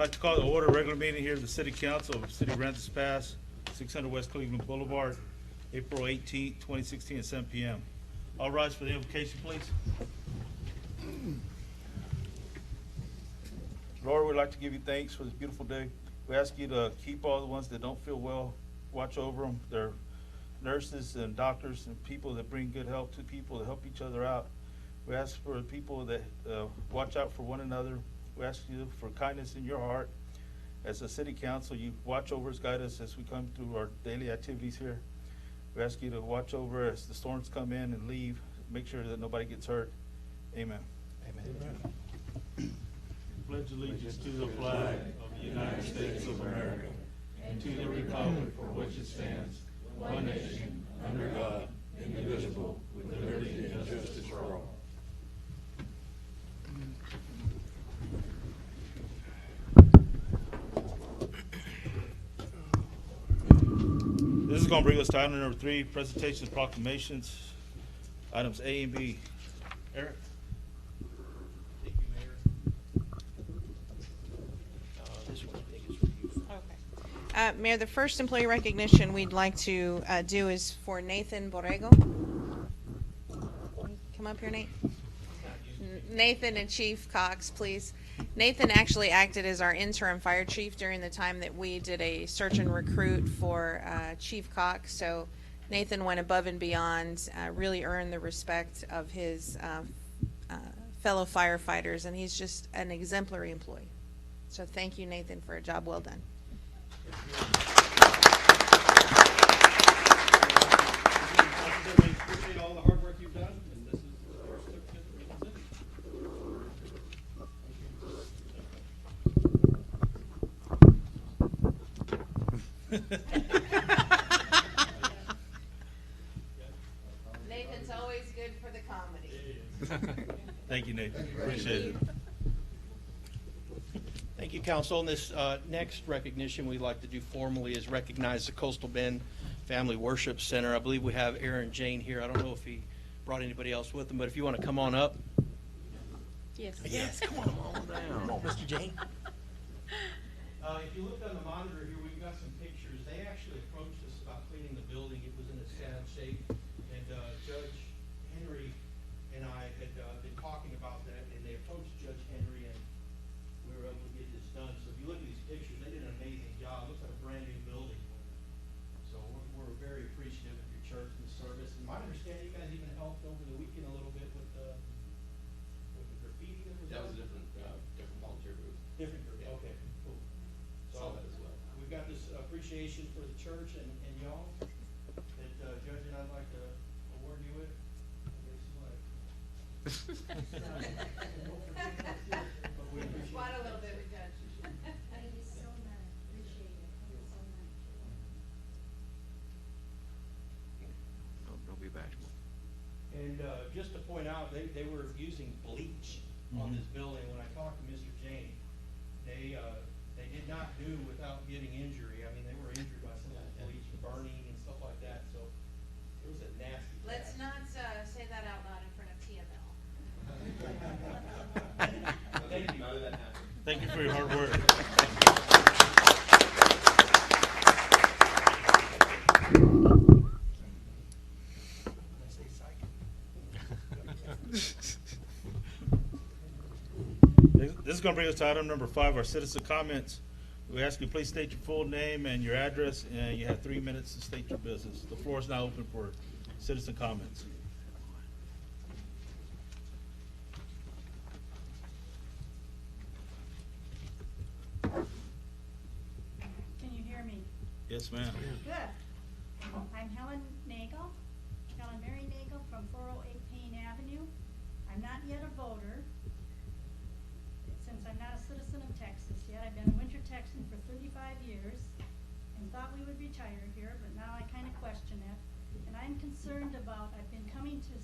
like to call to order a regular meeting here of the City Council of City of Aransas Pass, 600 West Cleveland Boulevard, April 18, 2016 at 7 p.m. All rise for the invocation, please. Lord, we'd like to give you thanks for this beautiful day. We ask you to keep all the ones that don't feel well, watch over them. They're nurses and doctors and people that bring good help to people, to help each other out. We ask for people that watch out for one another. We ask you for kindness in your heart. As a city council, you watch over us, guide us as we come through our daily activities here. We ask you to watch over as the storms come in and leave. Make sure that nobody gets hurt. Amen. Amen. Pledge allegiance to the flag of the United States of America and to the republic for which it stands, one nation, under God, indivisible, with liberty and justice for all. This is going to bring us to item number 3, presentations, proclamations, items A and B. Eric? Thank you, Mayor. This one I think is for you. Okay. Mayor, the first employee recognition we'd like to do is for Nathan Borrego. Come up here, Nate. Nathan and Chief Cox, please. Nathan actually acted as our interim fire chief during the time that we did a search and recruit for Chief Cox. So Nathan went above and beyond, really earned the respect of his fellow firefighters, and he's just an exemplary employee. So thank you, Nathan, for a job well done. Appreciate all the hard work you've done, and this is the first certificate Nathan's always good for the comedy. Thank you, Nathan. Appreciate it. Thank you, Council. And this next recognition we'd like to do formally is recognize the Coastal Bend Family Worship Center. I believe we have Aaron Jane here. I don't know if he brought anybody else with him, but if you want to come on up. Yes. Yes, come on down. Come on, Mr. Jane. If you look on the monitor here, we've got some pictures. They actually approached us about cleaning the building. It was in a sad shape. And Judge Henry and I had been talking about that, and they approached Judge Henry, and we were able to get this done. So if you look at these pictures, they did an amazing job. It looks like a brand new building. So we're very appreciative of your church and the service. And my understanding, you guys even helped over the weekend a little bit with the graffiti that was That was done? different volunteer group. Different group, okay, cool. Saw So that as well. we've got this appreciation for the church and y'all that Judge and I'd like to award you with. But we appreciate Squat a it. little bit with Judge. Thank you so much. Appreciate it. Thank you so much. Don't be bashful. And just to point out, they were using bleach on this building. When I talked to Mr. Jane, they did not do without getting injury. I mean, they were injured by some of the bleach burning and stuff like that, so it was a nasty. Let's task. not say that out loud in front of TML. Thank you. None of that happened. Thank you for your hard work. This is going to bring us to item number 5, our citizen comments. We ask you please state your full name and your address, and you have 3 minutes to state your business. The floor is now open for citizen comments. Can you hear me? Yes, ma'am. Good. I'm Helen Nagel, Helen Mary Nagel from 408 Payne Avenue. I'm not yet a voter, since I'm not a citizen of Texas yet. I've been a winter Texan for 35 years and thought we would retire here, but now I kind of question it. And I'm concerned about, I've been coming to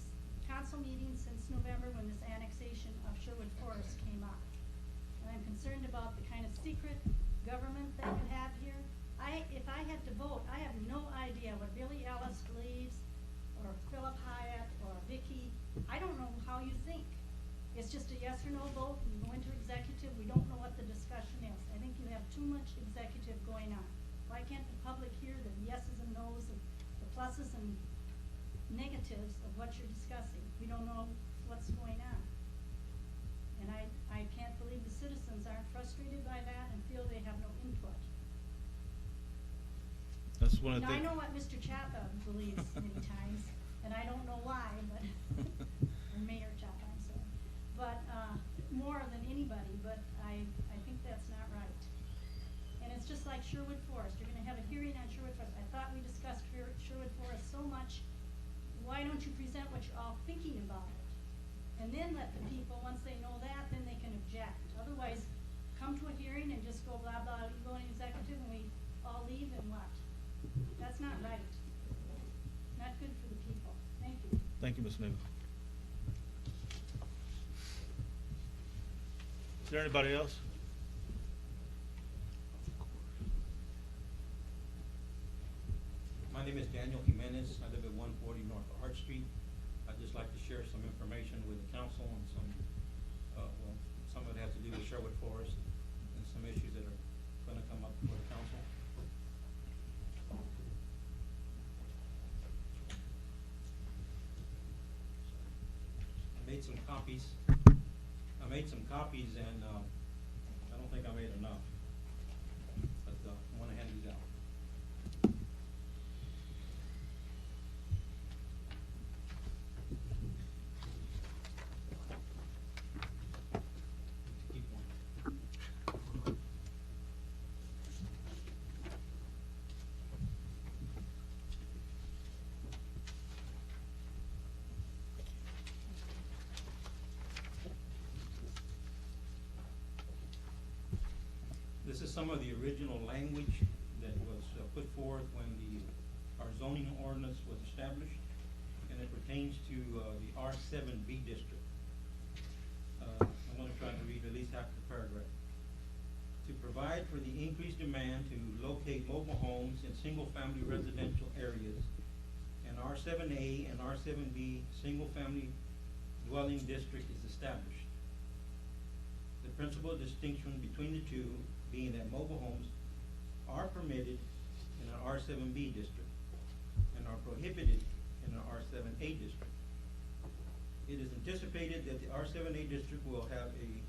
council meetings since November when this annexation of Sherwood Forest came up. And I'm concerned about the kind of secret government that you have here. If I had to vote, I have no idea what Billy Ellis believes, or Philip Hyatt, or Vicky. I don't know how you think. It's just a yes or no vote, and you go into executive, we don't know what the discussion is. I think pluses and negatives of what you're discussing. We don't know what's going on. And I can't believe the citizens aren't frustrated by that and feel they have no input. That's one of the Now, I things. know what Mr. Chapa believes many times, and I don't know why, but, or Mayor Chapa, I'm sorry. But, more than anybody, but I think that's not right. And it's just like Sherwood Forest, you're gonna have a hearing on Sherwood Forest. I thought we discussed Sherwood Forest so much. Why don't you present what you're all thinking about it? And then let the people, once they know that, then they can object. Otherwise, come to a hearing and just go blah, blah, you go in executive and we all leave and what? That's not right. Not good for the people. Thank you. Thank you, Ms. Nagel. Is there anybody else? My name is Daniel Jimenez. I live at 140 North Arch Street. I'd just like to share some information with the council on some, well, some of it has to do with Sherwood Forest and some issues that are gonna come up for the council. I made some copies. And, I don't think I made enough. But, I wanna hand these out. Keep one. This is some of the original language that was put forth when our zoning ordinance was established, and it pertains to the R7B district. I'm gonna try to read at least half the paragraph. To provide for the increased demand to locate mobile homes in single-family residential areas, an R7A and R7B single-family dwelling district is established. The principal distinction between the two being that mobile homes are permitted in an R7B district and are prohibited in an R7A district. It is anticipated that the R7A district will have a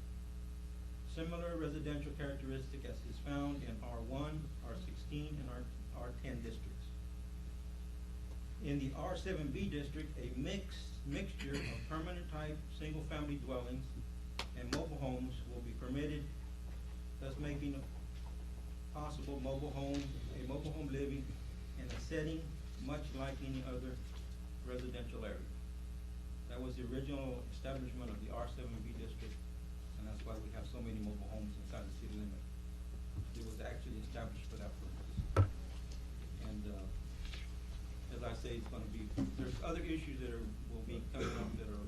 similar residential characteristic as is found in R1, R16, and R10 districts. In the R7B district, a mixture of permanent type single-family dwellings and mobile homes will be permitted, thus making possible a mobile home living in a setting much like any other residential area. That was the original establishment of the R7B district, and that's why we have so many mobile homes inside the city limit. It was actually established for that purpose. And, as I say, it's gonna be, there's other issues that will be coming up that are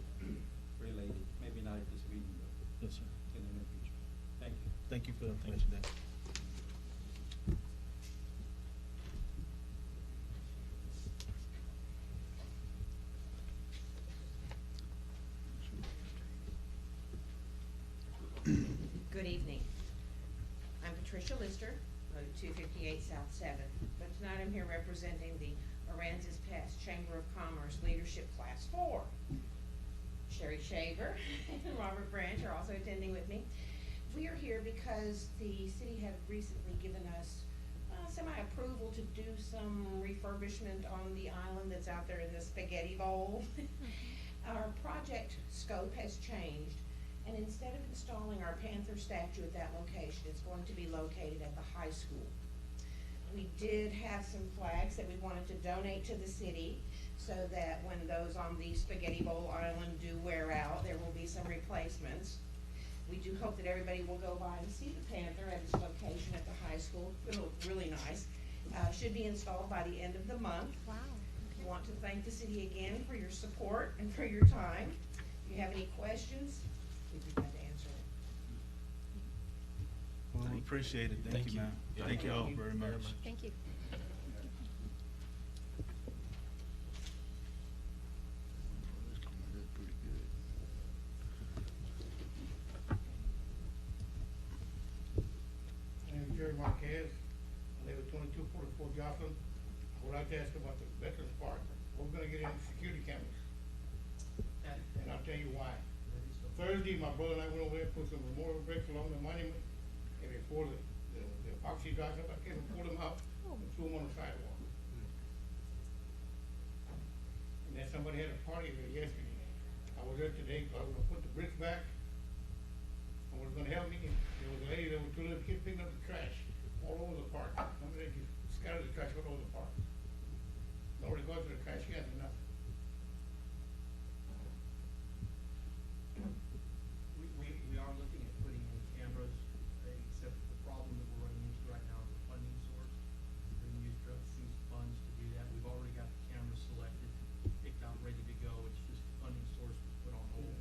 related, maybe not at this meeting, but Yes, sir. in the near future. Thank you. Thank you for the information, Dan. Good evening. I'm Patricia Lister, 258 South 7th, but tonight I'm here representing the Aransas Pass Chamber of Commerce Leadership Class 4. Sherry Shaver and Robert Branch are also attending with me. We are here because the city had recently given us semi-approval to do some refurbishment on the island that's out there in the Spaghetti Bowl. Our project scope has changed, and instead of installing our Panther statue at that location, it's going to be located at the high school. We did have some flags that we wanted to donate to the city, so that when those on the Spaghetti Bowl Island do wear out, there will be some replacements. We do hope that everybody will go by and see the Panther at its location at the high school. It'll look really nice. Should be installed by the end of the month. Wow. We want to thank the city again for your support and for your time. If you have any questions, we'd be glad to answer it. Well, we appreciate it. Thank you, ma'am. Yeah. Thank you all Thank you very much. Thank you. My name is Jerry Marquez. I live at 2244 Joplin. I would like to ask about the Veterans Park. We're gonna get any security cameras, and I'll tell you why. Thursday, my brother and I went over there, put some memorial bricks along the monument, and before the epoxy dries up, I came and pulled them out and threw them on the sidewalk. And then somebody had a party there yesterday. I was there today, so I was gonna put the bricks back. And was gonna help me, and there was a lady that was two little kids picking up the trash all over the park. Somebody just scattered the trash all over the park. Nobody goes to the trash can or nothing. We are looking at putting in cameras, except the problem that we're running into right now is the funding source. We're gonna use drug seized funds to do that. We've already got the cameras selected, picked out, ready to go. It's just the funding source was put on hold.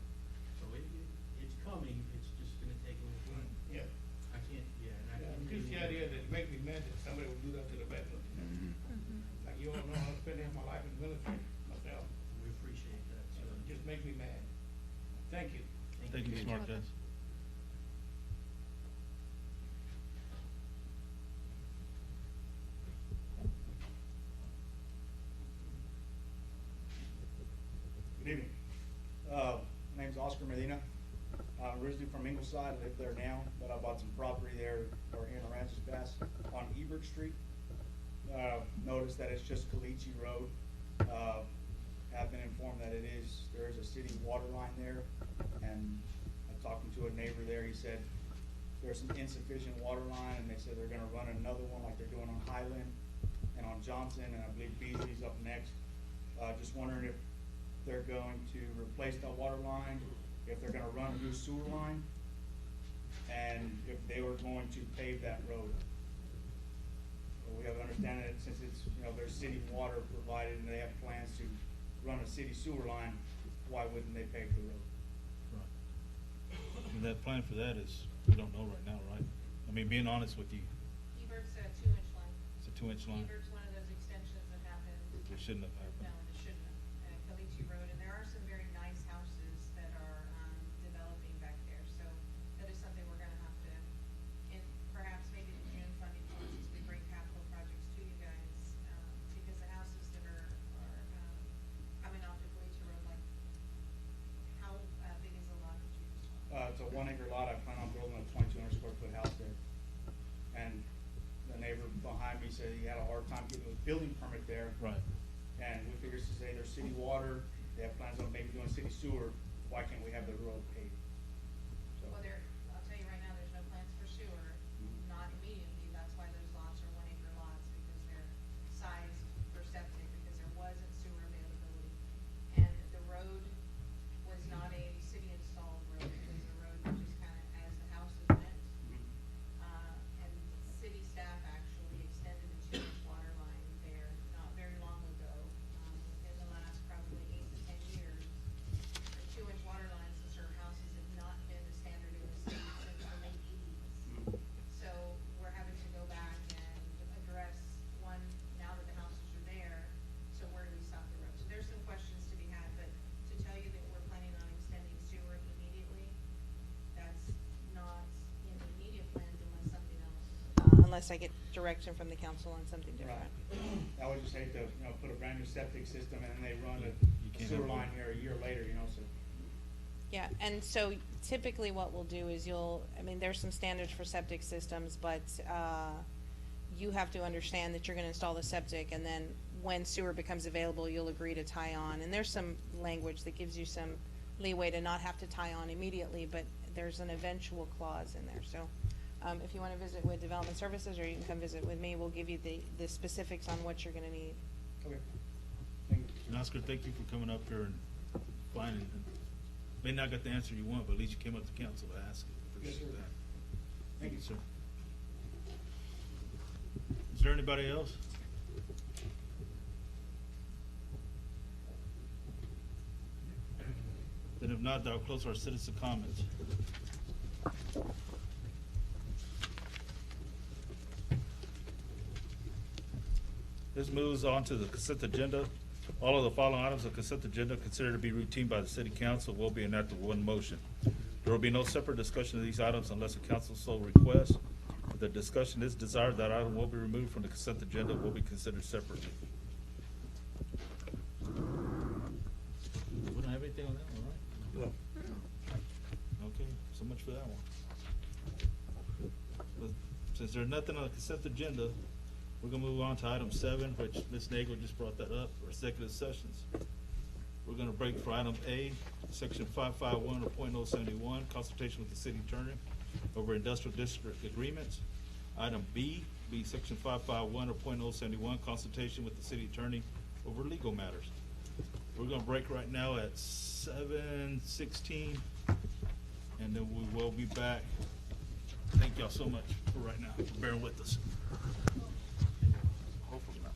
So it's coming, it's just gonna take a little time. Yeah. I can't, and I can't. Just the idea that it makes me mad that somebody would do that to the veterans. Like, you all know, I spent half my life in the military myself. We appreciate that, So sir. it just makes me mad. Thank you. Thank you, Smart Jazz. Good evening. My name's Oscar Medina. I'm originally from Ingleside, I live there now, but I bought some property there, or here in Aransas Pass, on Ebert Street. Noticed that it's just Caliche Road. Have been informed that there is a city water line there, and I'm talking to a neighbor there, he said there's some insufficient water line, and they said they're gonna run another one like they're doing on Highland and on Johnson, and I believe Beasley's up next. Just wondering if they're going to replace that water line, if they're gonna run a new sewer line, and if they were going to pave that road. We have to understand that since it's, there's city water provided and they have plans to run a city sewer line, why wouldn't they pave the road? Right. And that plan for that is, we don't know right now, right? I mean, being honest with you, Evert's a 2-inch line. it's a 2-inch line. Evert's one of those extensions that happened. It shouldn't have happened. No, it shouldn't have, at Caliche Road, and there are some very nice houses that are, developing back there, so that is something we're gonna have to, in perhaps maybe the June funding process, we bring capital projects to you guys, because the houses that are, coming off of Caliche Road, like, how, big is the lot that you just want? It's a 1 acre lot, I plan on building a 2,200 square foot house there. And the neighbor behind me said he had a hard time getting a building permit there. Right. And we figure to say there's city water, they have plans on maybe doing city sewer, why can't we have the road paved? So, Well, I'll tell you right now, there's no plans for sewer, not immediately, that's why those lots are 1 acre lots, because they're sized for septic, because there wasn't sewer availability. And the road was not a city installed road, it was a road that just kinda, as the houses went. And city staff actually extended a 2-inch water line there not very long ago, within the last probably 8 to 10 years. The 2-inch water lines to serve houses have not been the standard in the state since the late 80s. So we're having to go back and address, one, now that the houses are there, so where do we stop the road? So there's some questions to be had, but to tell you that we're planning on extending sewer immediately, that's not in the immediate plans unless something else. Unless I get direction from the council on something different. right. I would just hate to, put a brand new septic system and then they run You a can't sewer have line here a year later, so. Yeah, and so typically what we'll do is there's some standards for septic systems, but, you have to understand that you're gonna install the septic, and then when sewer becomes available, you'll agree to tie on. And there's some language that gives you some leeway to not have to tie on immediately, but there's an eventual clause in there, so. If you wanna visit with Development Services, or you can come visit with me, we'll give you the specifics on what you're gonna need. Okay. Thank you. And Oscar, thank you for coming up here and finding, may not get the answer you want, but at least you came up to council to ask it. Yes, Appreciate sir. that. Thank you. Sir. Is there anybody else? Then if not, I'll close our citizen comments. This moves on to the consent agenda. All of the following items of consent agenda considered to be routine by the city council will be enacted with one motion. There will be no separate discussion of these items unless the council so requests. If the discussion is desired, that item will be removed from the consent agenda, will be considered separately. We don't have anything on that one, right? Okay, so much for that one. But since there's nothing on the consent agenda, we're gonna move on to item 7, which Ms. Nagel just brought that up, or executive sessions. We're gonna break for item A, section 551 or .071, consultation with the city attorney over industrial district agreements. Item B, be section 551 or .071, consultation with the city attorney over legal matters. We're gonna break right now at 7:16, and then we will be back. Thank y'all so much for right now, for bearing with us. Hopefully not.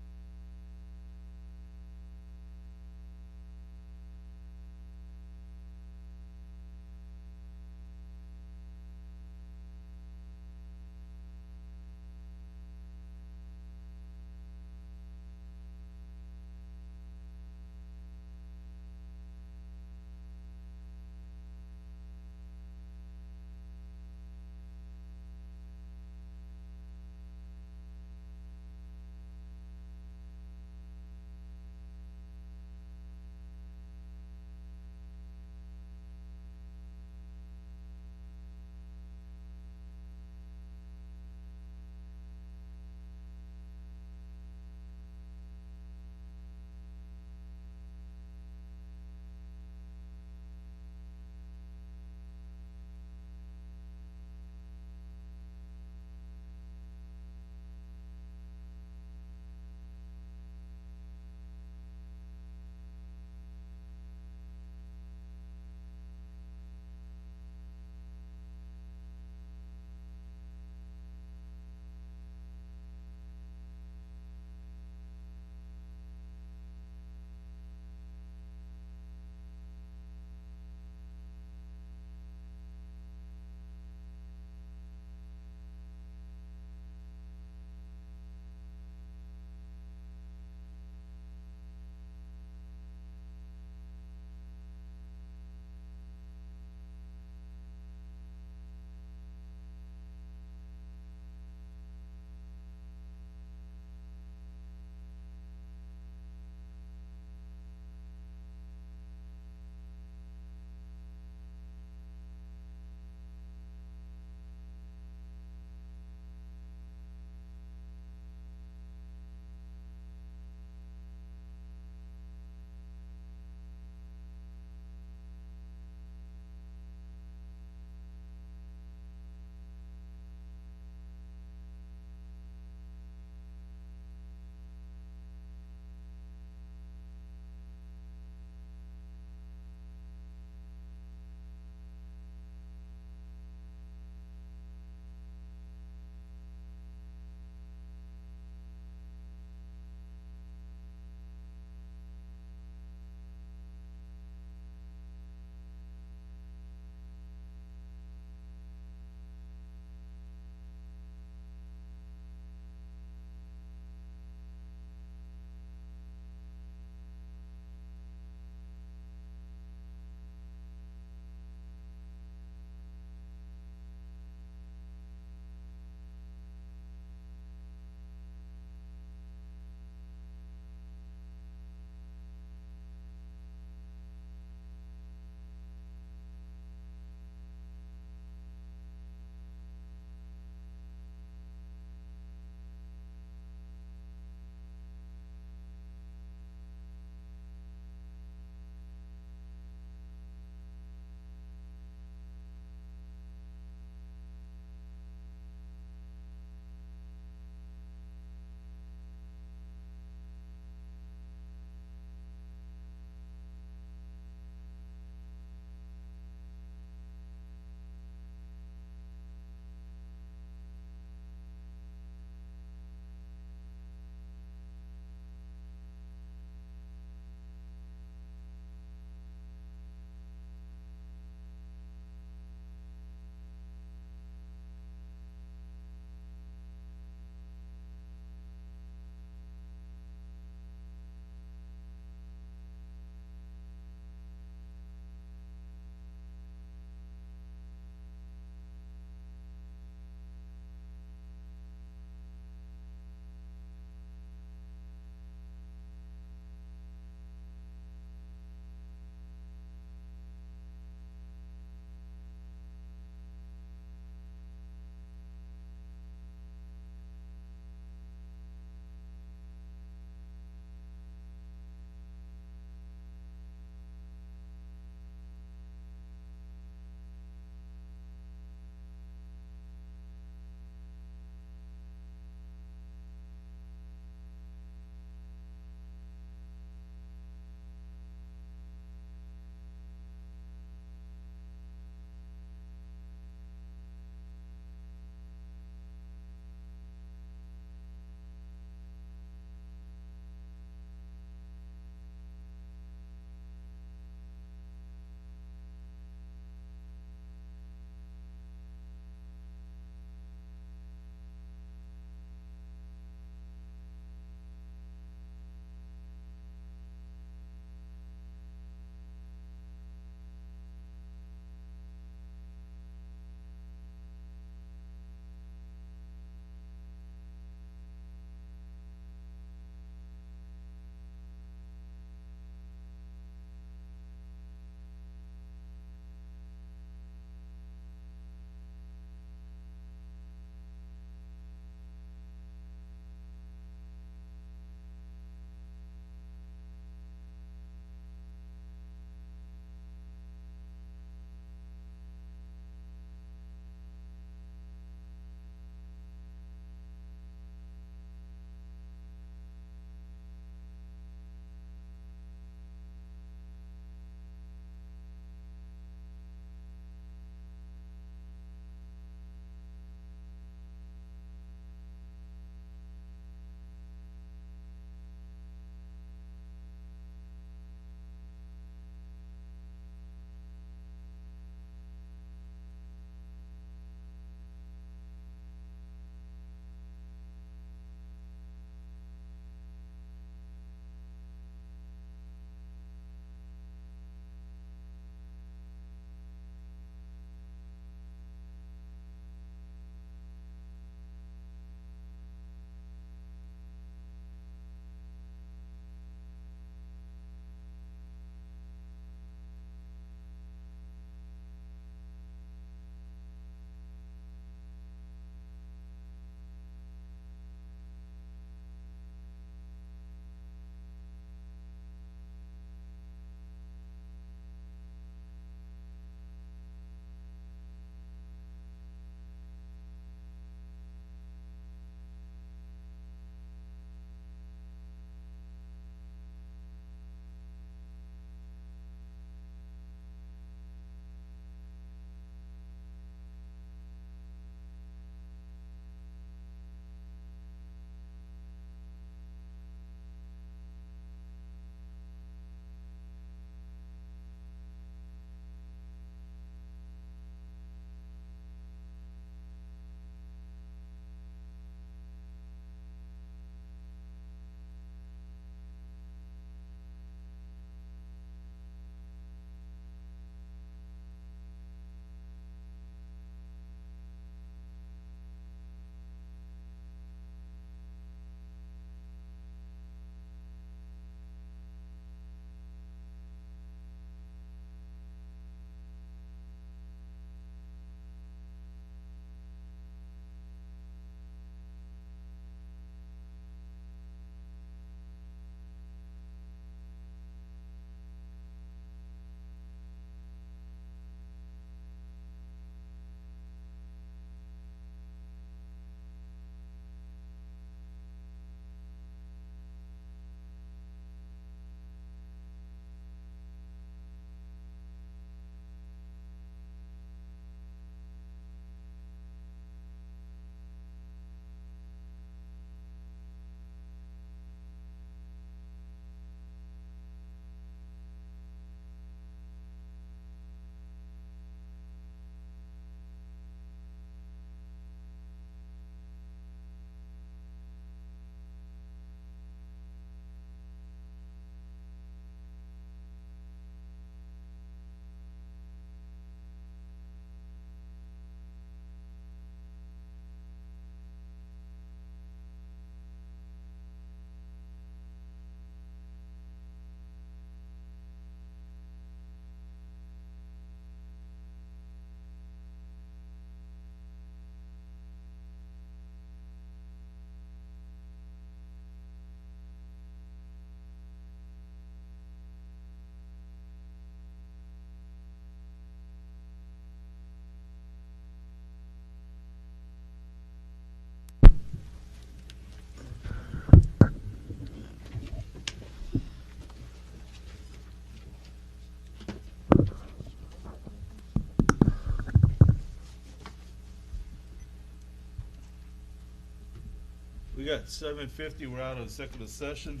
We got 7:50, we're out of executive session.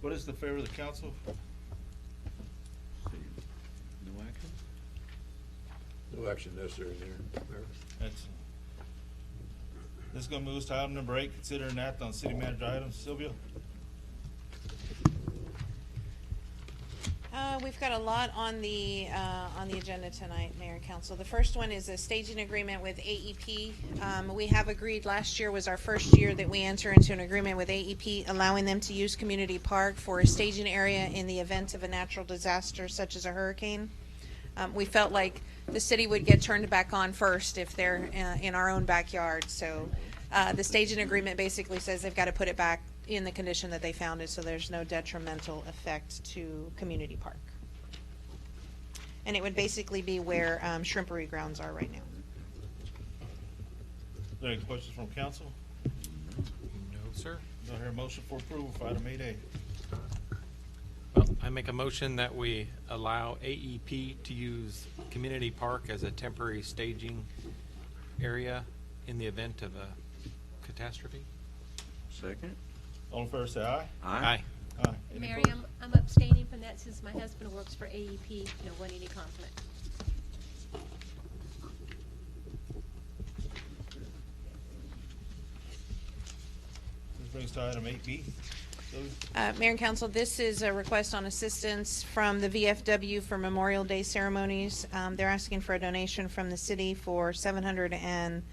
What is the favor of the council? No action? No action necessary there, Mayor. That's, this is gonna move us to item number 8, consider an act on city manager items. Sylvia? We've got a lot on the agenda tonight, Mayor and Council. The first one is a staging agreement with AEP. We have agreed, last year was our first year that we enter into an agreement with AEP, allowing them to use Community Park for a staging area in the event of a natural disaster such as a hurricane. We felt like the city would get turned back on first if they're in our own backyard. So the staging agreement basically says they've got to put it back in the condition that they found it, so there's no detrimental effect to Community Park. And it would basically be where Shrimpery grounds are right now. Are there any questions from council? No, sir. Do I hear a motion for approval for item 8A? Well, I make a motion that we allow AEP to use Community Park as a temporary staging area in the event of a catastrophe. Second? All in favor say aye. Aye. Aye. Any Mary, opposed? I'm abstaining from that since my husband works for AEP, don't want any conflict. This brings us to item 8B. Sylvia? Mayor and Council, this is a request on assistance from the VFW for Memorial Day ceremonies. They're asking for a donation from the city for $750.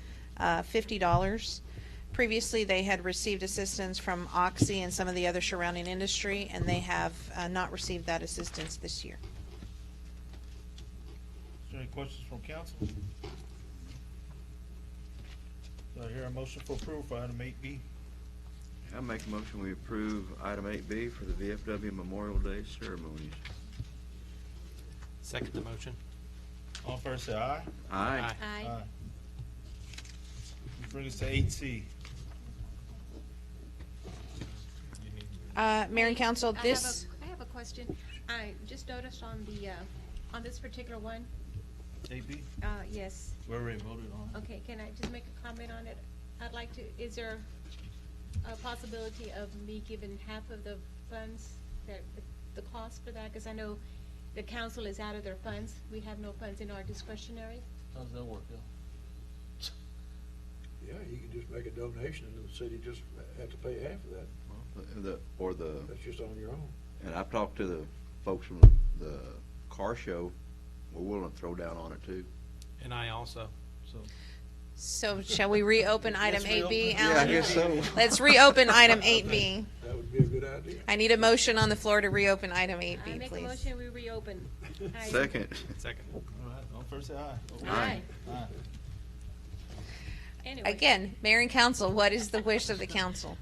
Previously, they had received assistance from Oxy and some of the other surrounding industry, and they have not received that assistance this year. Is there any questions from council? Do I hear a motion for approval for item 8B? I make a motion we approve item 8B for the VFW Memorial Day ceremonies. Second the motion. All in favor say aye. Aye. Aye. This brings us to 8C. Mayor and Council, this... I have a question. I just noticed on the, on this particular one, 8B? yes, We already voted on it. okay, can I just make a comment on it? I'd like to, is there a possibility of me giving half of the funds, the cost for that? Because I know the council is out of their funds. We have no funds in our discretionary. How does that work out? Yeah, you can just make a donation and the city just have to pay half of that. That's just on your own. And I've talked to the folks from the car show, we're willing to throw down on it too. And I also. So shall we reopen item Let's reopen 8B, it. Alan? Yeah, I guess so. Let's reopen item 8B. That would be a good idea. I need a motion on the floor to reopen item 8B, I make a please. motion, we reopen. item- Second. Second. All right, all in favor say aye. Aye. Aye. Anyway. Again, Mayor and Council, what is the wish of the council?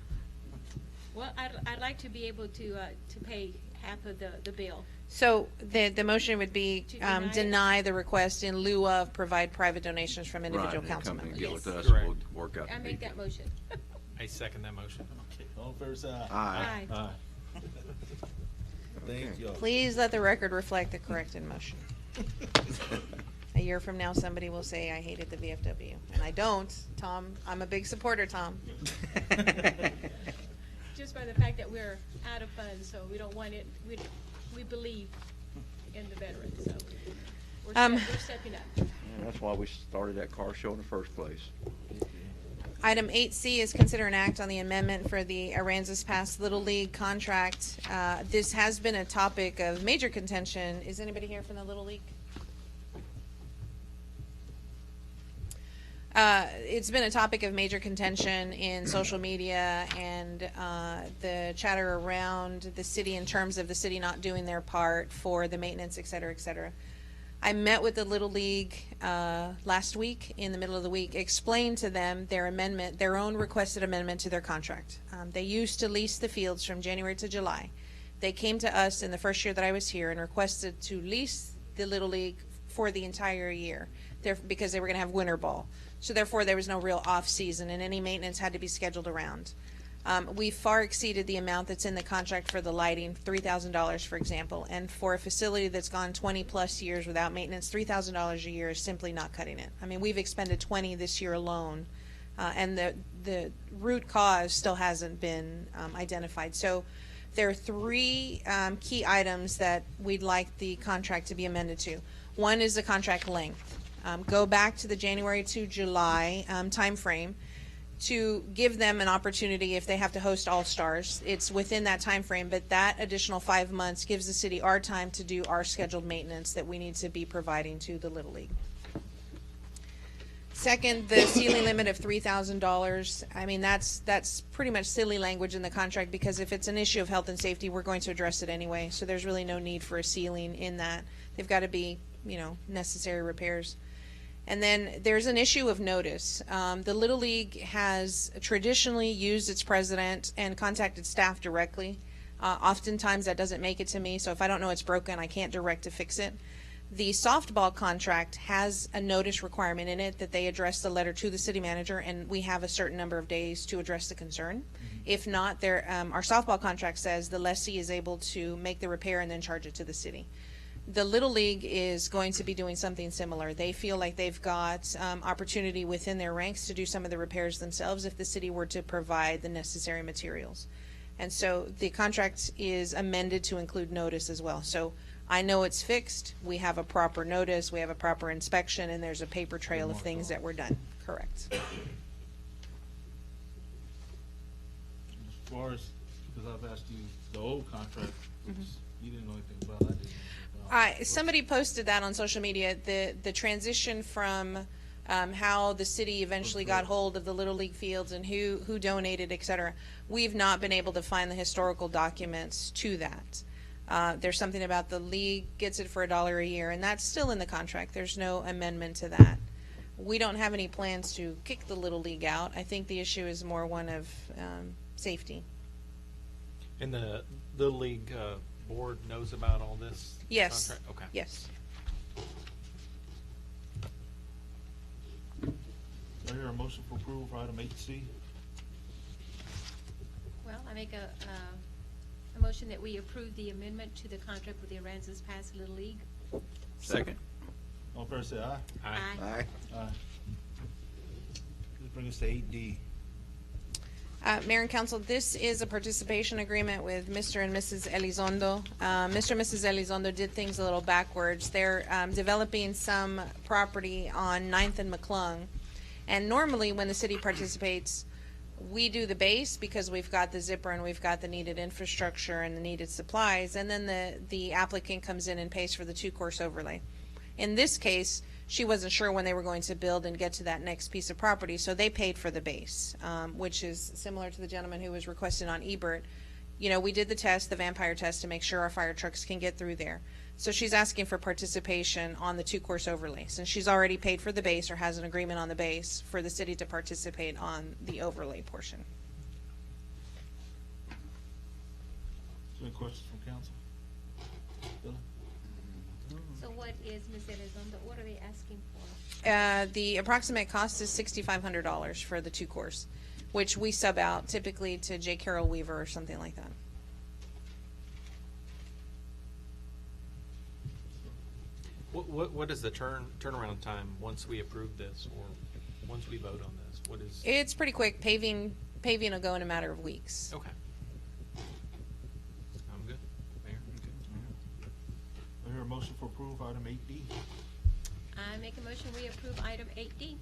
Well, I'd like to be able to pay half of the bill. So the motion would be To deny it? deny the request in lieu of provide private donations from Right, individual and council come and members. get with Yes. us, Correct. we'll work out the I make that details. motion. I second that motion. Okay, all in favor say aye. Aye. Aye. Aye. Thank you. Please let the record reflect the corrected motion. A year from now, somebody will say, I hated the VFW. And I don't, Tom. I'm a big supporter, Tom. Just by the fact that we're out of funds, so we don't want it, we believe in the veterans, so we're stepping up. Yeah, that's why we started that car show in the first place. Item 8C is consider an act on the amendment for the Aransas Pass Little League contract. This has been a topic of major contention. Is anybody here from the Little League? It's been a topic of major contention in social media and the chatter around the city in terms of the city not doing their part for the maintenance, et cetera, et cetera. I met with the Little League last week, in the middle of the week, explained to them their amendment, their own requested amendment to their contract. They used to lease the fields from January to July. They came to us in the first year that I was here and requested to lease the Little League for the entire year because they were going to have winter ball. So therefore, there was no real off-season, and any maintenance had to be scheduled around. We far exceeded the amount that's in the contract for the lighting, $3,000, for example. And for a facility that's gone 20-plus years without maintenance, $3,000 a year is simply not cutting it. I mean, we've expended $20 this year alone And the root cause still hasn't been identified. So there are three key items that we'd like the contract to be amended to. One is the contract length. Go back to the January to July timeframe to give them an opportunity if they have to host All-Stars. It's within that time frame, but that additional 5 months gives the city our time to do our scheduled maintenance that we need to be providing to the Little League. Second, the ceiling limit of $3,000. I mean, that's pretty much silly language in the contract, because if it's an issue of health and safety, we're going to address it anyway. So there's really no need for a ceiling in that. They've got to be, necessary repairs. And then there's an issue of notice. The Little League has traditionally used its president and contacted staff directly. Oftentimes that doesn't make it to me, so if I don't know it's broken, I can't direct to fix it. The softball contract has a notice requirement in it that they address the letter to the city manager, and we have a certain number of days to address the concern. If not, our softball contract says the lessee is able to make the repair and then charge it to the city. The Little League is going to be doing something similar. They feel like they've got opportunity within their ranks to do some of the repairs themselves if the city were to provide the necessary materials. And so the contract is amended to include notice as well. So I know it's fixed, we have a proper notice, we have a proper inspection, and there's a paper trail of things that were done. Correct. As far as, because I've asked you the old contract, you didn't know anything about it, I didn't know anything about. Somebody posted that on social media, the transition from how the city eventually got hold of the Little League fields and who donated, et cetera. We've not been able to find the historical documents to that. There's something about the league gets it for $1 a year, and that's still in the contract. There's no amendment to that. We don't have any plans to kick the Little League out. I think the issue is more one of safety. And the Little League board knows about all this? Yes. Contract? Okay. Yes. Do I hear a motion for approval for item 8C? Well, I make a motion that we approve the amendment to the contract with the Aransas Pass Little League. Second. All fair say aye. Aye. Aye. Aye. This brings us to 8D. Mayor and Council, this is a participation agreement with Mr. and Mrs. Elizondo. Mr. and Mrs. Elizondo did things a little backwards. They're developing some property on 9th and McClung. And normally when the city participates, we do the base because we've got the zipper and we've got the needed infrastructure and the needed supplies, and then the applicant comes in and pays for the 2-course overlay. In this case, she wasn't sure when they were going to build and get to that next piece of property, so they paid for the base, which is similar to the gentleman who was requested on Ebert. We did the test, the vampire test, to make sure our fire trucks can get through there. So she's asking for participation on the 2-course overlay, since she's already paid for the base or has an agreement on the base for the city to participate on the overlay portion. Is there any questions from council? Billy? So what is, Ms. Elizondo, what are they asking for? The approximate cost is $6,500 for the 2-course, which we sub out typically to J. Carroll Weaver or something like that. What is the turnaround time once we approve this, or once we vote on this? What is? It's pretty quick. Paving will go in a matter of weeks. Okay. I'm good. Mayor? I hear a motion for approval for item 8D. I make a motion we approve item 8D.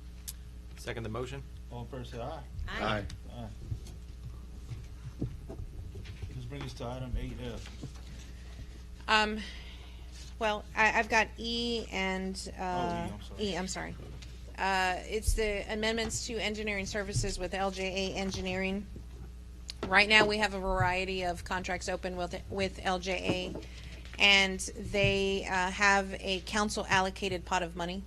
Second the motion? All fair say aye. Aye. Aye. This brings us to item 8F. Well, I've got E and E, I'm sorry. It's the amendments to engineering services with LJA Engineering. Right now, we have a variety of contracts open with LJA, and they have a council allocated pot of money.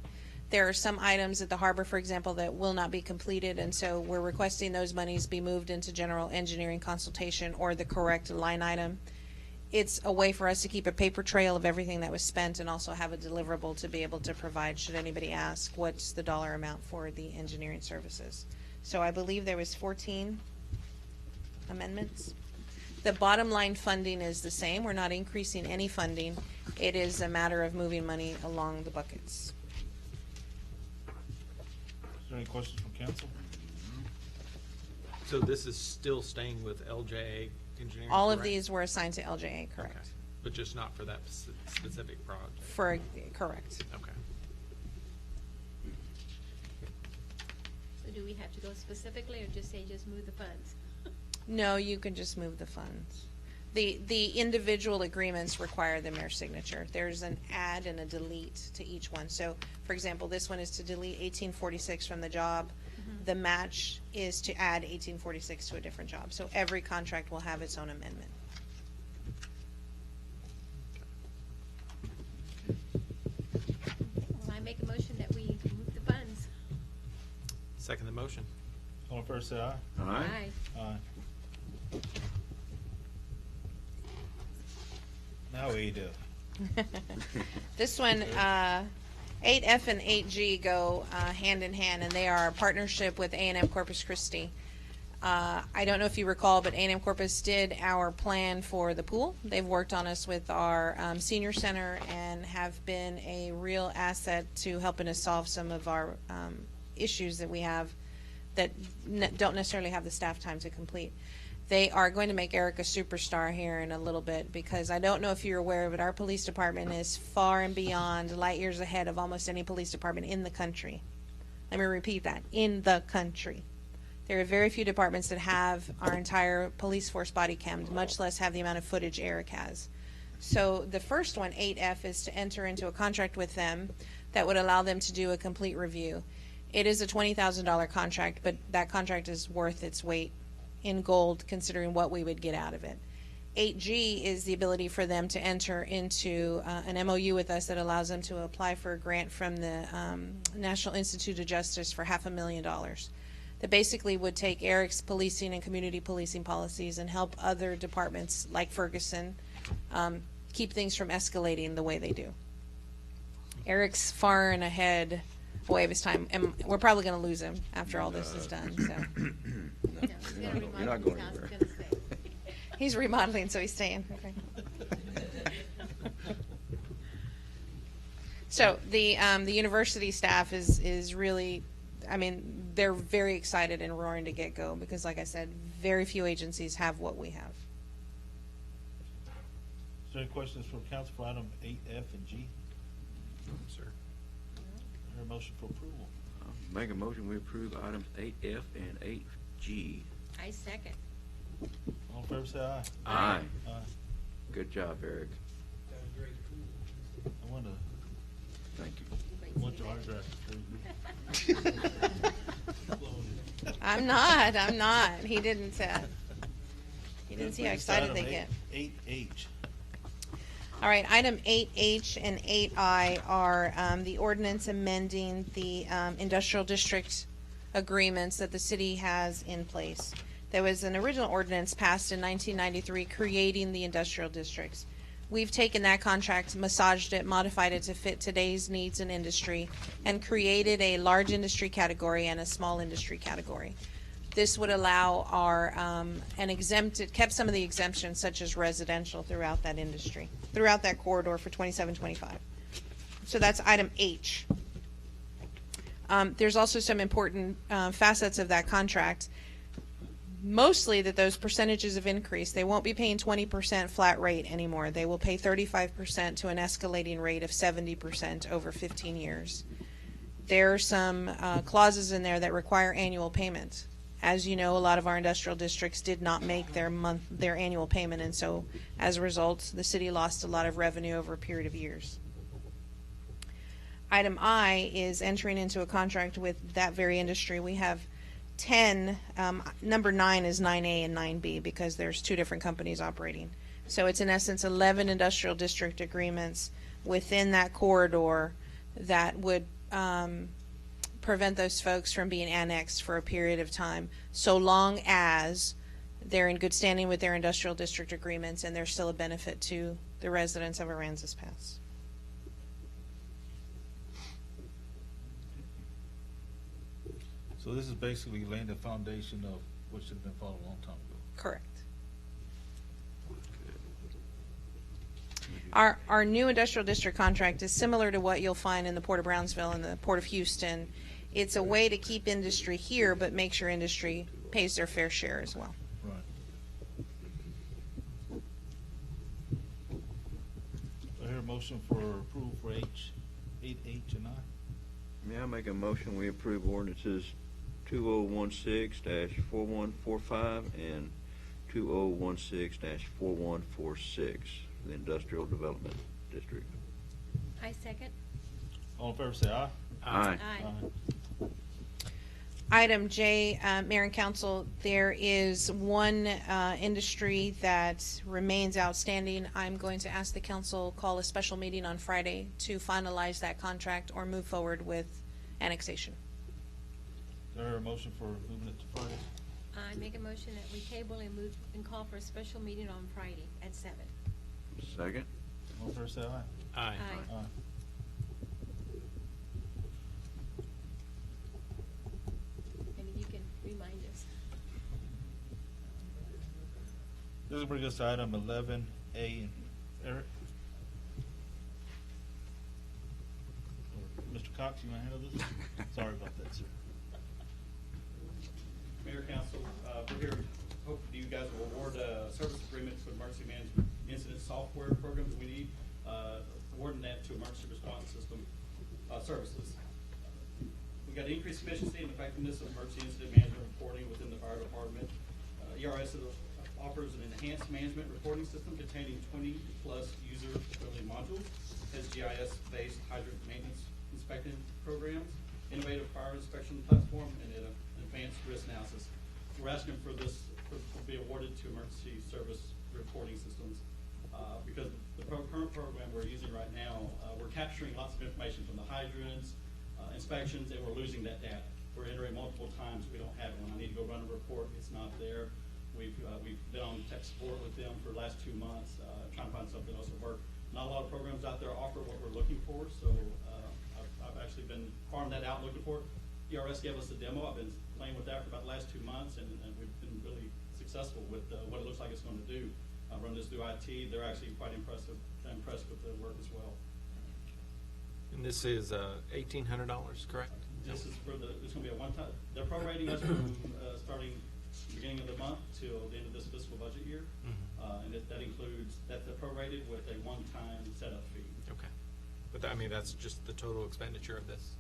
There are some items at the harbor, for example, that will not be completed, and so we're requesting those monies be moved into general engineering consultation or the correct line item. It's a way for us to keep a paper trail of everything that was spent and also have a deliverable to be able to provide should anybody ask what's the dollar amount for the engineering services. So I believe there was 14 amendments. The bottom line funding is the same. We're not increasing any funding. It is a matter of moving money along the buckets. Is there any questions from council? So this is still staying with LJA Engineering? All of correct? these were assigned to LJA, Okay. correct? But just not for that specific project? Correct. Okay. So do we have to go specifically or just say just move the funds? No, you can just move the funds. The individual agreements require the mayor's signature. There's an add and a delete to each one. So, for example, this one is to delete 1846 from the job. The match is to add 1846 to a different job. So every contract will have its own amendment. Well, I make a motion that we move the funds. Second the motion. All in favor, say aye. Aye. Aye. Now what do you do? This one, 8F and 8G go hand in hand, and they are a partnership with A&M Corpus Christi. I don't know if you recall, but A&M Corpus did our plan for the pool. They've worked on us with our senior center and have been a real asset to helping us solve some of our issues that we have that don't necessarily have the staff time to complete. They are going to make Eric a superstar here in a little bit, because I don't know if you're aware, but our police department is far and beyond, light years ahead of almost any police department in the country. Let me repeat that, in the country. There are very few departments that have our entire police force body cammed, much less have the amount of footage Eric has. So the first one, 8F, is to enter into a contract with them that would allow them to do a complete review. It is a $20,000 contract, but that contract is worth its weight in gold, considering what we would get out of it. 8G is the ability for them to enter into an MOU with us that allows them to apply for a grant from the National Institute of Justice for $500,000. That basically would take Eric's policing and community policing policies and help other departments like Ferguson keep things from escalating the way they do. Eric's far and ahead away of his time, and we're probably going to lose him after all this is done. So. No, you're not going anywhere. He's remodeling, so he's staying. Okay. So the university staff is really, I mean, they're very excited and roaring to get go, because, like I said, very few agencies have what we have. Is there any questions from council for item 8F and G? Sir. Is there a motion for approval? Make a motion, we approve items 8F and 8G. I second. All in favor, say aye. Aye. Aye. Good job, Eric. That was very cool. I want Thank you. want your autograph. I'm not. He didn't see how excited they get. 8H. All right, item 8H and 8I are the ordinance amending the industrial district agreements that the city has in place. There was an original ordinance passed in 1993 creating the industrial districts. We've taken that contract, massaged it, modified it to fit today's needs and industry, and created a large industry category and a small industry category. This would allow our, kept some of the exemptions, such as residential, throughout that industry, throughout that corridor for 2725. So that's item H. There's also some important facets of that contract. Mostly that those percentages have increased. They won't be paying 20% flat rate anymore. They will pay 35% to an escalating rate of 70% over 15 years. There are some clauses in there that require annual payment. As you know, a lot of our industrial districts did not make their annual payment, and so as a result, the city lost a lot of revenue over a period of years. Item I is entering into a contract with that very industry. We have 10, number 9 is 9A and 9B because there's two different companies operating. So it's in essence 11 industrial district agreements within that corridor that would prevent those folks from being annexed for a period of time, so long as they're in good standing with their industrial district agreements and they're still a benefit to the residents of Aransas Pass. So this is basically laying the foundation of what should have been followed a long time ago. Correct. Our new industrial district contract is similar to what you'll find in the Port of Brownsville and the Port of Houston. It's a way to keep industry here, but make sure industry pays their fair share as well. Right. I hear a motion for approval for H, 8H and I. May I make a motion, we approve ordinances 2016-4145 and 2016-4146 for the Industrial Development District. I second. All in favor say aye. Aye. Aye. Item J, Mayor and Council, there is one industry that remains outstanding. I'm going to ask the council call a special meeting on Friday to finalize that contract or move forward with annexation. Is there a motion for moving it to Friday? I make a motion that we table and move and call for a special meeting on Friday at 7. Second? All in favor say aye. Aye. Aye. And if you can remind us. This will bring us to item 11A. Eric? Mr. Cox, you want to handle this? Sorry about that, sir. Mayor, Council, we're here, hope you guys will award service agreements with emergency management incident software programs that we need, awarding that to emergency response system services. We got increased efficiency and effectiveness of emergency incident management reporting within the fire department. ERS offers an enhanced management reporting system containing 20-plus user-friendly modules, has GIS-based hydrant maintenance inspection programs, innovative fire inspection platform, and an advanced risk analysis. We're asking for this to be awarded to emergency service reporting systems because the current program we're using right now, we're capturing lots of information from the hydrants, inspections, and we're losing that data. We're entering multiple times, we don't have one. I need to go run a report, it's not there. We've been on tech support with them for the last 2 months, trying to find something else to work. Not a lot of programs out there offer what we're looking for, so I've actually been farming that out, looking for it. ERS gave us a demo. I've been playing with that for about the last 2 months, and we've been really successful with what it looks like it's going to do. I run this through IT. They're actually quite impressed with the work as well. And this is $1,800, correct? This is it's going to be a one-time. They're prorating us from starting beginning of the month till the end of this fiscal budget year, and that includes they're prorated with a one-time setup fee. Okay. But I mean, that's just the total expenditure of this?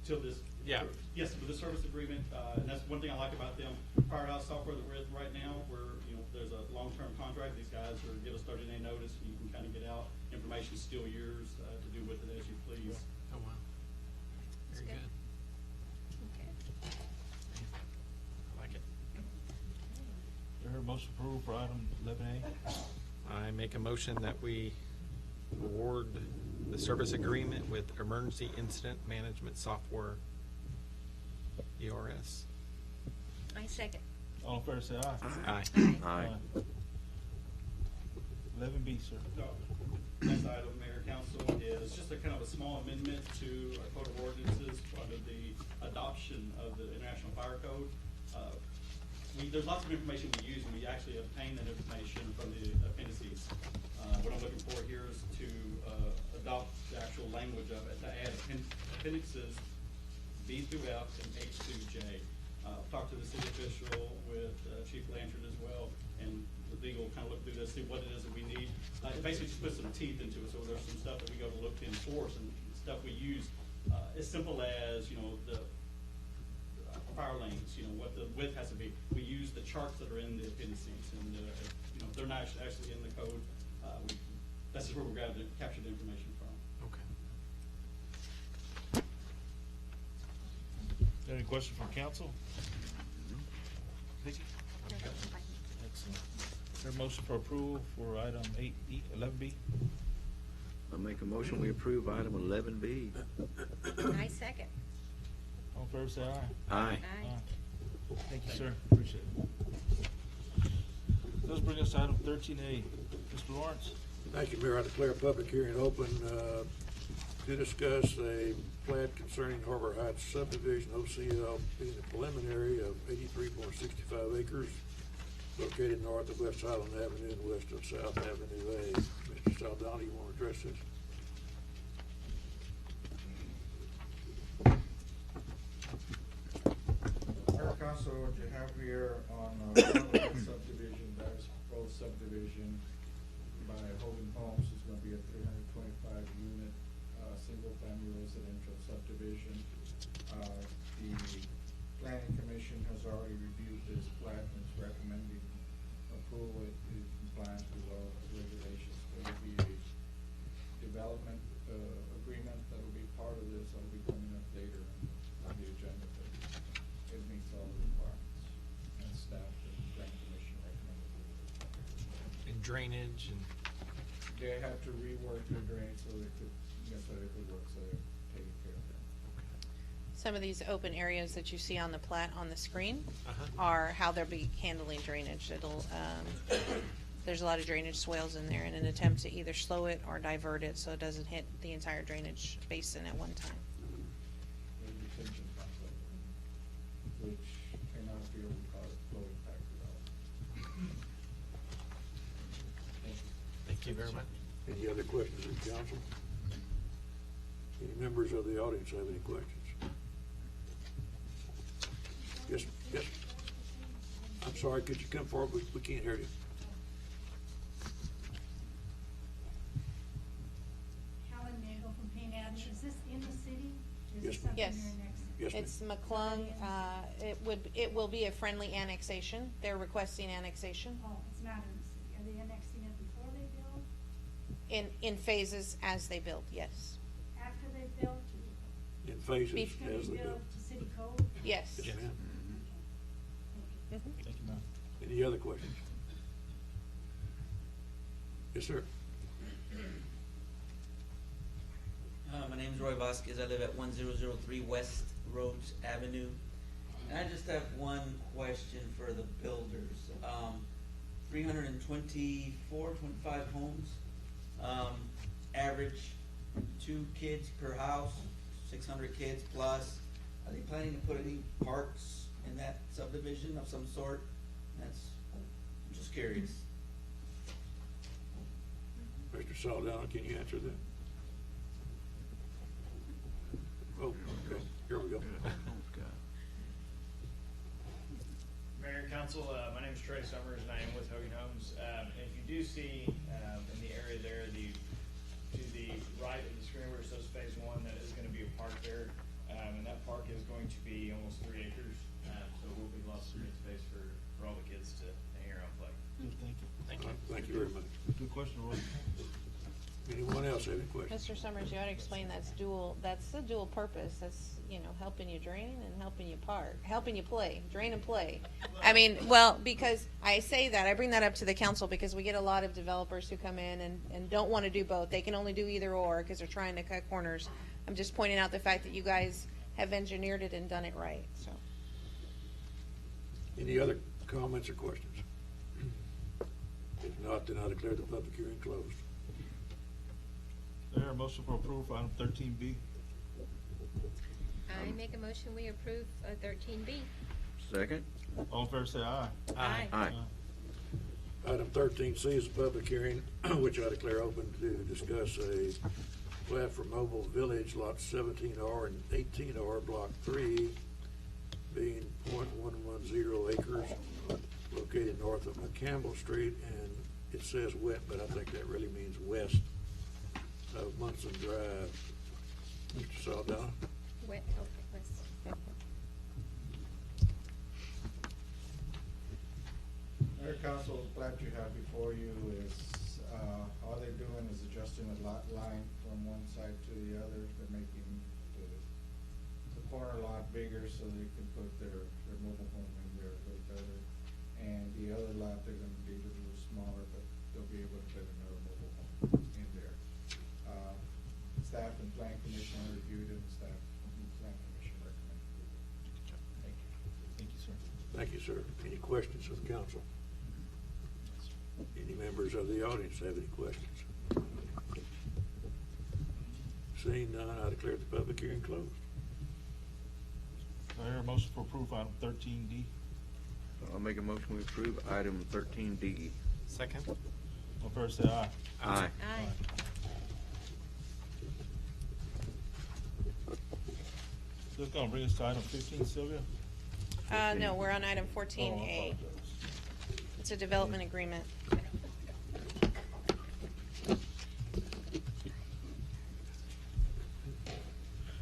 Till this. Yeah. Yes, with the service agreement, and that's one thing I like about them. Firehouse software that we're at right now, there's a long-term contract. These guys give us 30-day notice, and you can kind of get out. Information's still yours to do with it as you please. Oh, wow. Very That's good. Okay. I like it. You heard motion approval for item 11A? I make a motion that we award the service agreement with Emergency Incident Management Software, ERS. I second. All in favor say aye. Aye. Aye. 11B, sir. So, next item, Mayor, Council, is just a kind of a small amendment to our code of ordinances under the adoption of the International Fire Code. There's lots of information we use, and we actually obtain that information from the appendices. What I'm looking for here is to adopt the actual language of it, to add appendixes B through F and H through J. Talked to the city official with Chief Blanchard as well, and the legal kind of look through this, see what it is that we need. It basically just puts some teeth into it, so there's some stuff that we go to look to enforce and stuff we use as simple as, the fire lanes, what the width has to be. We use the charts that are in the appendices, and if they're not actually in the code, that's just where we're going to capture the information from. Okay. Any questions from council? Vicky? Excellent. Is there a motion for approval for item 11B? I make a motion, we approve item 11B. I second. All in favor say aye. Aye. Aye. Thank you, sir. Appreciate it. Let's bring us to item 13A. Mr. Lawrence? Thank you, Mayor. I declare a public hearing open to discuss a plat concerning Harbor Heights subdivision, OCL, being a preliminary of 83.65 acres located north of West Highland Avenue and west of South Avenue A. Mr. Saldana, you want to address this? Mayor, Council, Council, what you have here on Republican subdivision, that is proposed subdivision by Hogan Homes is gonna be a 325 unit, single-family residential subdivision. The planning commission has already reviewed this plat and is recommending approval in compliance with all regulations. There will be a development, agreement that'll be part of this, that'll be coming up later on the agenda, but it meets all the requirements. And staff and planning commission recommended approval. And drainage and, They have to rework their drain so they could, so they could work, so they're taking care of that. Some of these open areas that you see on the plat on the screen Uh-huh. are how they'll be handling drainage. It'll, there's a lot of drainage swales in there in an attempt to either slow it or divert it so it doesn't hit the entire drainage basin at one time. The retention concept, which in our field we call it flow impact development. Thank you. thank you very much. Any other questions of the council? Any members of the audience have any questions? Yes, yes. I'm sorry, could you come forward? We can't hear you. Helen Nagel from Payne Avenue. Is this in the city? Or is Yes, this ma'am. something Yes. you're next? Yes, ma'am. It's McClung, it will be a friendly annexation. They're requesting annexation Oh, it's not in the city. Are they annexing it before they build? in phases as they build, yes. After they build? In phases Beef Can as they they build go. to city code? Yes. Yes, ma'am. Mhm. Thank you, ma'am. Any other questions? Yes, sir. My name is Roy Vasquez. I live at 1003 West Rhodes Avenue. And I just have one question for the builders. 324, 25 homes. Average 2 kids per house, 600 kids plus. Are they planning to put any parks in that subdivision of some sort? I'm just curious. Mr. Saldana, can you answer that? Oh, okay, here we go. Mayor and Council, my name is Trey Summers and I am with Hogan Homes. And if you do see in the area there, to the right of the screen where it says phase 1, that is going to be a park there. And that park is going to be almost 3 acres. So we'll be lots of green space for all the kids to hang around and play. Good, thank you. Thank you. Thank you very much. Good question, Roy. Anyone else have any questions? Mr. Summers, you ought to explain that's the dual purpose. That's, helping you drain and helping you helping you play, drain and play. I mean, well, because I say that, I bring that up to the council because we get a lot of developers who come in and don't want to do both. They can only do either or because they're trying to cut corners. I'm just pointing out the fact that you guys have engineered it and done it right, so. Any other comments or questions? If not, then I declare the public hearing closed. There, motion for approval for item 13B. I make a motion, we approve 13B. Second? All in favor, say aye. Aye. Aye. Item 13C is a public hearing, which I declare open to discuss a plat for Mobile Village, lots 17R and 18R, Block 3, being .110 acres, located north of McCampbell Street, and it says wet, but I think that really means west of Munson Drive. Mr. Saldana? Wet, okay, let's. Mayor Council, the plat you have before you is, all they're doing is adjusting the lot line from one side to the other. They're making the corner lot bigger so they can put their mobile home in there a little better. And the other lot, they're gonna leave it a little smaller, but they'll be able to put another mobile home in there. Staff and plan commission reviewed it, and staff and plan commission recommended approval. Thank you. Thank you, sir. Thank you, sir. Any questions of the council? Any members of the audience have any questions? Seeing none, I declare the public hearing closed. There, motion for approval for item 13D. I'll make a motion we approve item 13D. Second? All in favor, say aye. Aye. Aye. This is gonna bring us to item 15, Sylvia. No, we're on item 14A. Oh, I apologize. It's a development agreement.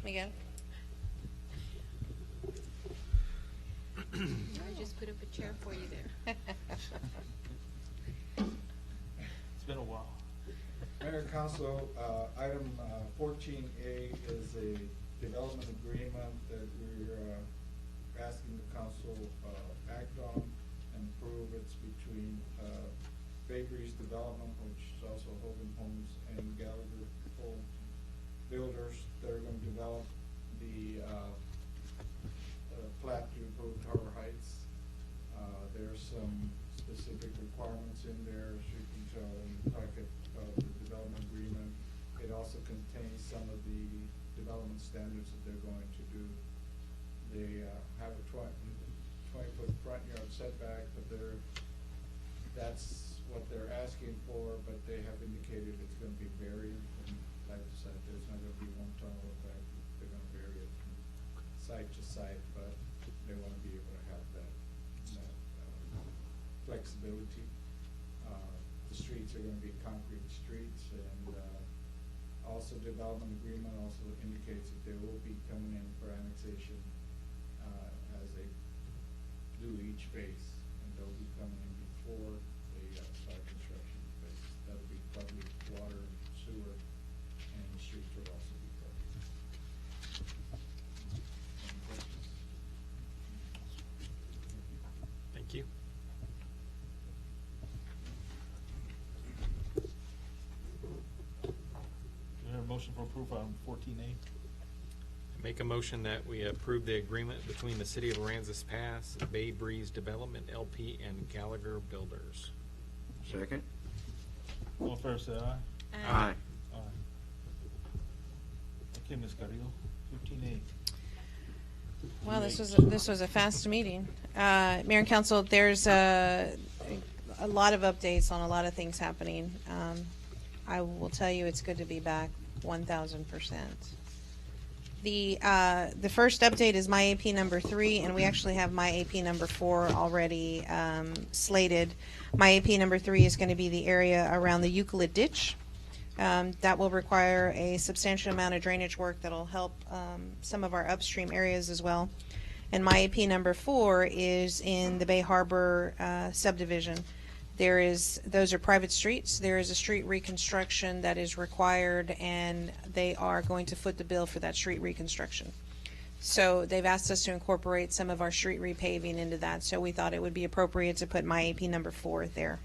Miguel? I just put up a chair for you there. It's been a while. Mayor and Council, item 14A is a development agreement that we're asking the council act on and approve. It's between Bakeries Development, which is also Hogan Homes, and Gallagher Builders. They're going to develop the plat to improve Harbor Heights. There's some specific requirements in there, as you can tell in the packet of the development agreement. It also contains some of the development standards that they're going to do. They have a 20-foot front yard setback, but that's what they're asking for, but they have indicated it's going to be varied from site to site. There's not going to be one tunnel effect. They're going to vary it from site to site, but they want to be able to have that flexibility. The streets are going to be concrete streets, and also development agreement also indicates that they will be coming in for annexation as they do each phase, and they'll be coming in before they start construction phase. That'll be public water, sewer, and the streets will also be covered. Any questions? Thank you. Do you have a motion for approval on 14A? Make a motion that we approve the agreement between the City of Aransas Pass, Bay Breeze Development LP, and Gallagher Builders. Second? All in favor, say aye. Aye. Aye. Okay, Ms. Carrillo, 15A. Well, this was a fast meeting. Mayor and Council, there's a lot of updates on a lot of things happening. I will tell you, it's good to be back 1,000%. The first update is my AP number 3, and we actually have my AP number 4 already slated. My AP number 3 is going to be the area around the Euclid Ditch. That will require a substantial amount of drainage work that'll help some of our upstream areas as well. And my AP number 4 is in the Bay Harbor subdivision. Those are private streets. There is a street reconstruction that is required, and they are going to foot the bill for that street reconstruction. So they've asked us to incorporate some of our street repaving into that, so we thought it would be appropriate to put my AP number 4 there.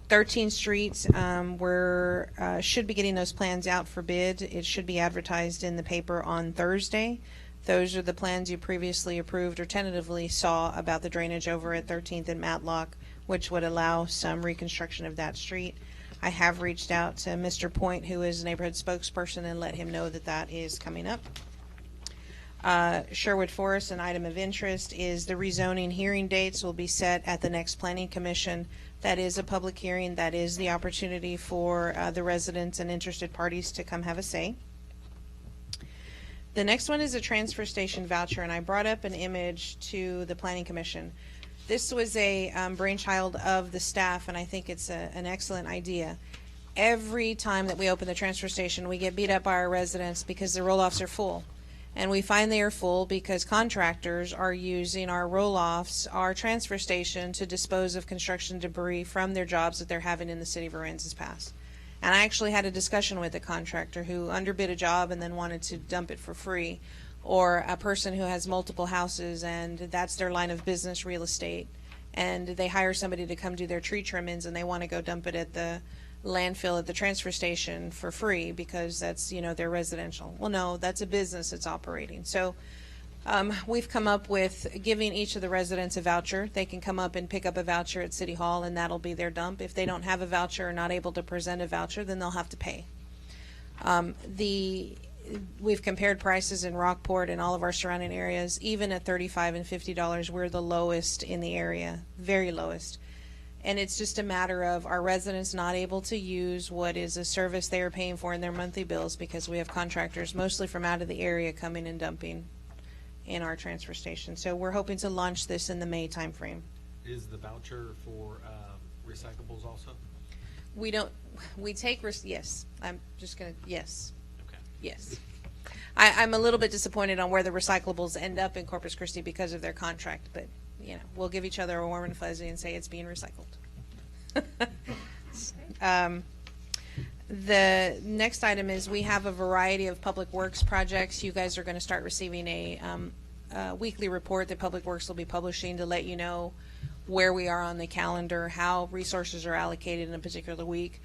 13 streets, should be getting those plans out for bid. It should be advertised in the paper on Thursday. Those are the plans you previously approved or tentatively saw about the drainage over at 13th and Matlock, which would allow some reconstruction of that street. I have reached out to Mr. Point, who is a neighborhood spokesperson, and let him know that that is coming up. Sherwood Forest, an item of interest, is the rezoning hearing dates will be set at the next Planning Commission. That is a public hearing. That is the opportunity for the residents and interested parties to come have a say. The next one is a transfer station voucher, and I brought up an image to the Planning Commission. This was a brainchild of the staff, and I think it's an excellent idea. Every time that we open the transfer station, we get beat up by our residents because the roll-offs are full. And we find they are full because contractors are using our roll-offs, our transfer station, to dispose of construction debris from their jobs that they're having in the city of Aransas Pass. And I actually had a discussion with a contractor who underbid a job and then wanted to dump it for free, or a person who has multiple houses and that's their line of business, real estate, and they hire somebody to come do their tree trimmings and they want to go dump it at the landfill at the transfer station for free because that's, their residential. Well, no, that's a business that's operating. So we've come up with giving each of the residents a voucher. They can come up and pick up a voucher at City Hall, and that'll be their dump. If they don't have a voucher or not able to present a voucher, then they'll have to pay. We've compared prices in Rockport and all of our surrounding areas. Even at $35 and $50, we're the lowest in the area, very lowest. And it's just a matter of our residents not able to use what is a service they are paying for in their monthly bills because we have contractors mostly from out of the area coming and dumping in our transfer station. So we're hoping to launch this in the May timeframe. Is the voucher for recyclables also? We take, yes, I'm just gonna, yes. Okay. Yes. I'm a little bit disappointed on where the recyclables end up in Corpus Christi because of their contract, but, you know, we'll give each other a warm and fuzzy and say it's being recycled. The next item is we have a variety of public works projects. You guys are going to start receiving a weekly report that Public Works will be publishing to let you know where we are on the calendar, how resources are allocated in a particular week.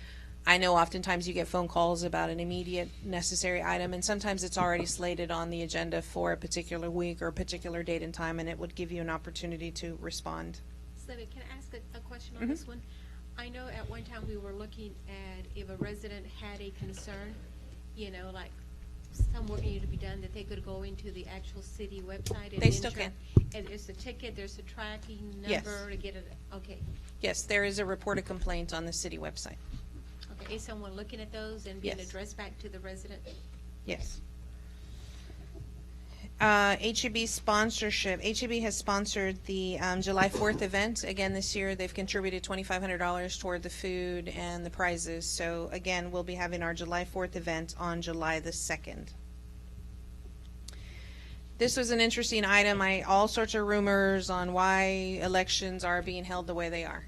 I know oftentimes you get phone calls about an immediate necessary item, and sometimes it's already slated on the agenda for a particular week or a particular date and time, and it would give you an opportunity to respond. Slevy, can I ask a question on Mhm. this one? I know at one time we were looking at if a resident had a concern, you know, like some work needed to be done, that they could go into the actual city website and They still enter- can. And there's a ticket, there's a tracking Yes. number to get it, okay. Yes, there is a report of complaint on the city website. Okay, is someone looking at those and being Yes. addressed back to the resident? Yes. HEB sponsorship. HEB has sponsored the July 4th event. Again, this year they've contributed $2,500 toward the food and the prizes. So again, we'll be having our July 4th event on July the 2nd. This was an interesting item. All sorts of rumors on why elections are being held the way they are.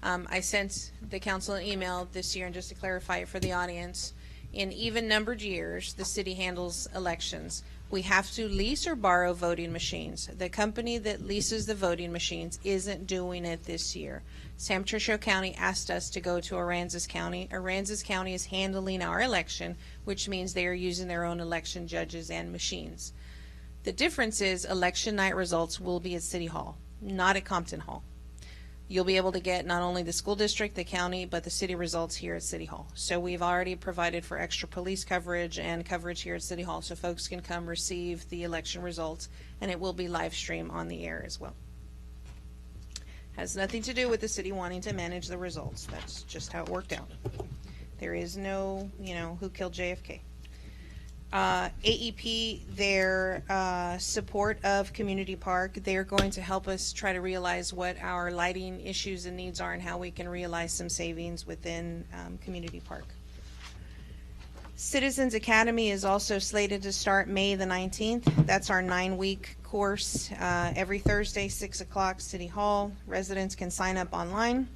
I sent the council an email this year, and just to clarify it for the audience, in even numbered years, the city handles elections. We have to lease or borrow voting machines. The company that leases the voting machines isn't doing it this year. San Patricio County asked us to go to Aransas County. Aransas County is handling our election, which means they are using their own election judges and machines. The difference is election night results will be at City Hall, not at Compton Hall. You'll be able to get not only the school district, the county, but the city results here at City Hall. So we've already provided for extra police coverage and coverage here at City Hall so folks can come receive the election results, and it will be live stream on the air as well. Has nothing to do with the city wanting to manage the results. That's just how it worked out. There is no, who killed JFK. AEP, their support of Community Park, they're going to help us try to realize what our lighting issues and needs are and how we can realize some savings within Community Park. Citizens Academy is also slated to start May the 19th. That's our 9-week course. Every Thursday, 6 o'clock, City Hall. Residents can sign up online.